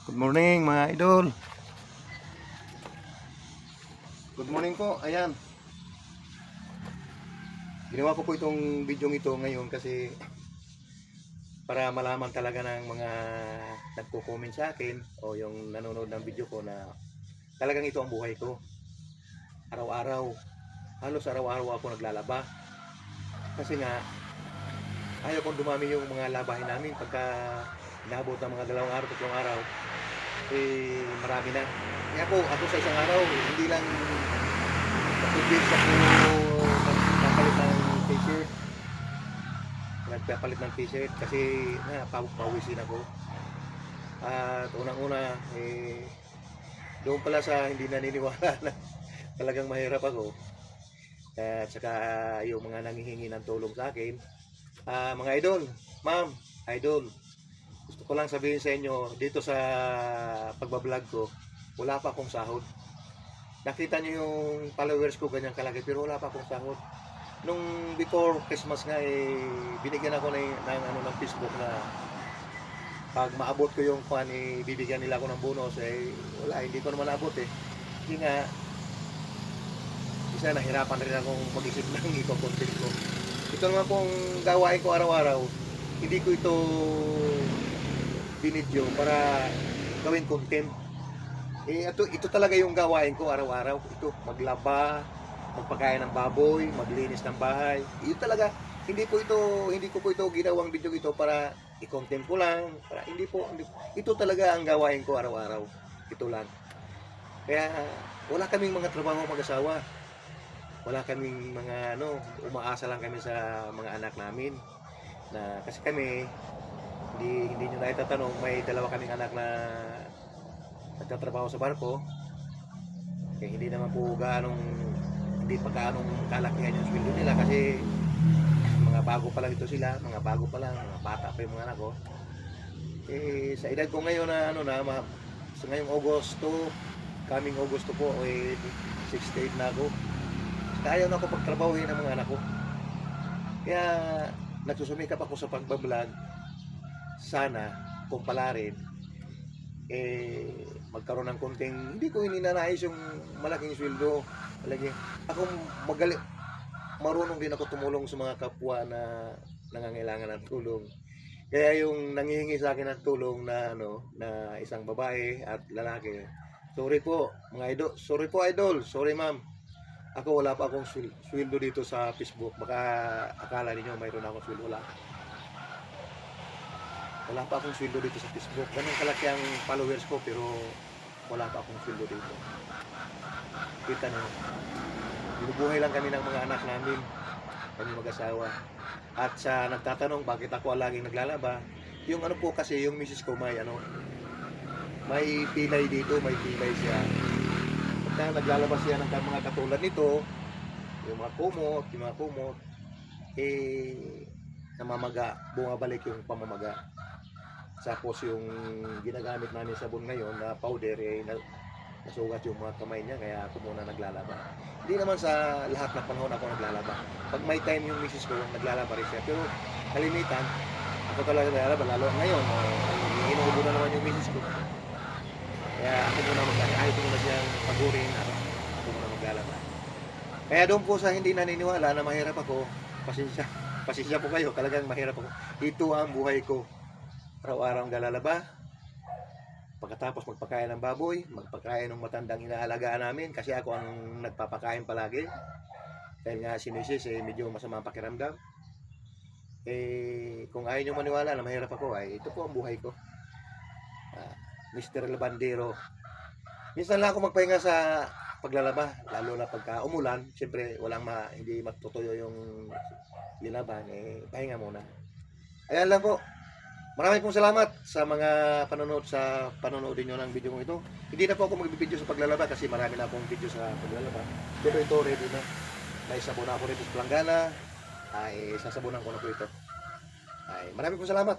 Good morning mga idol. Good morning po. Ayan. Ginawa ko po itong video ito ngayon kasi para malaman talaga ng mga nagko-comment sa akin o yung nanonood ng video ko na talagang ito ang buhay ko. Araw-araw. Halos araw-araw ako naglalaba. Kasi nga ayaw kong dumami yung mga labahin namin pagka inabot ng mga 2 araw, 3 araw. Marami na. Kaya ako sa isang araw, hindi lang nagpipilis ako nagpapalit ng t-shirt. Nagpapalit ng t-shirt kasi pawisin ako. At unang-una, doon pala sa hindi naniniwala na talagang mahirap ako. At saka yung mga nanghihingi ng tulong sa akin. Mga idol, ma'am, idol, gusto ko lang sabihin sa inyo, dito sa pagbablog ko, wala pa akong sahod. Nakita nyo yung followers ko ganyan kalaki, pero wala pa akong sahod. Nung before Christmas nga, binigyan ako ng Facebook na pag maabot ko yung pan, bibigyan nila ako ng bonus. Wala, hindi ko naman naabot Hindi nga, isa nahirapan rin akong mag-isip ng iko-content ko. Ito naman pong gawain ko araw-araw, hindi ko ito binidyo para gawin content. Ito talaga yung gawain ko araw-araw. Ito, maglaba, magpakain ng baboy, maglinis ng bahay. Ito talaga, hindi ko po ito ginawang video ito para i-content ko lang. Hindi po. Ito talaga ang gawain ko araw-araw. Ito lang. Kaya wala kaming mga trabaho mag-asawa. Wala kaming mga umaasa lang kami sa mga anak namin. Na kasi kami hindi nyo na itatanong, may 2 kaming anak na nagtatrabaho sa barko. Hindi naman po hindi pa gaanong kalakihan yung sweldo nila kasi mga bago pa lang ito sila, mga bata pa yung mga anak ko. Sa edad ko ngayon na sa ngayong Agosto, coming Agosto po, 68 na ako. Ayaw na ako pagtrabahuhin ng mga anak ko. Kaya nagsusumikap ako sa pagbablog. Sana kung pala rin magkaroon ng konting, hindi ko hininanais yung malaking sweldo. Ako marunong din ako tumulong sa mga kapwa na nangangailangan ng tulong. Kaya yung nanghihingi sa akin ng tulong na isang babae at lalaki, sorry po mga idol, sorry ma'am. Ako wala pa akong sweldo dito sa Facebook. Baka akala niyo mayroon akong sweldo. Wala pa akong sweldo dito sa Facebook. Ganun kalaki ang followers ko pero wala pa akong sweldo dito. Kita niyo. Binubuhay lang kami ng mga anak namin. Kami mag-asawa. At sa nagtatanong bakit ako laging naglalaba, yung po kasi yung misis ko may pilay dito, may pilay siya. Pagka naglalabas siya ng mga katulad nito, yung mga kumot, namamaga, bumabalik yung pamamaga. Tapos yung ginagamit namin sabon ngayon na powder, nasugat yung mga kamay niya, kaya ako muna naglalaba. Hindi naman sa lahat ng panahon ako naglalaba. Pag may time yung misis ko, naglalaba rin siya. Pero kalimitan, ako talaga naglalaba, lalo ngayon, inuubo na naman yung misis ko. Kaya ako muna siyang pagurin, ako muna maglalaba. Kaya doon po sa hindi naniniwala na mahirap ako, pasensya po kayo, talagang mahirap ako. Ito ang buhay ko. Araw-araw ang galalaba. Pagkatapos magpakain ng baboy, magpakain ng matandang inaalagaan namin kasi ako ang nagpapakain palagi. Dahil nga si Mrs. medyo masama ang pakiramdam. Kung ayaw nyo maniwala na mahirap ako, ito po ang buhay ko. Mr. Labandero. Minsan lang ako magpahinga sa paglalaba, lalo na pagka umulan. Siyempre, hindi matutuyo yung linaban, pahinga muna. Ayan lang po. Maraming pong salamat sa mga panonood niyo ng video ko ito. Hindi na po ako magbibideo sa paglalaba kasi marami na akong video sa paglalaba. Pero ito ready na. May sabon na ako rito sa planggana. Sasabunan ko na po ito. Maraming pong salamat.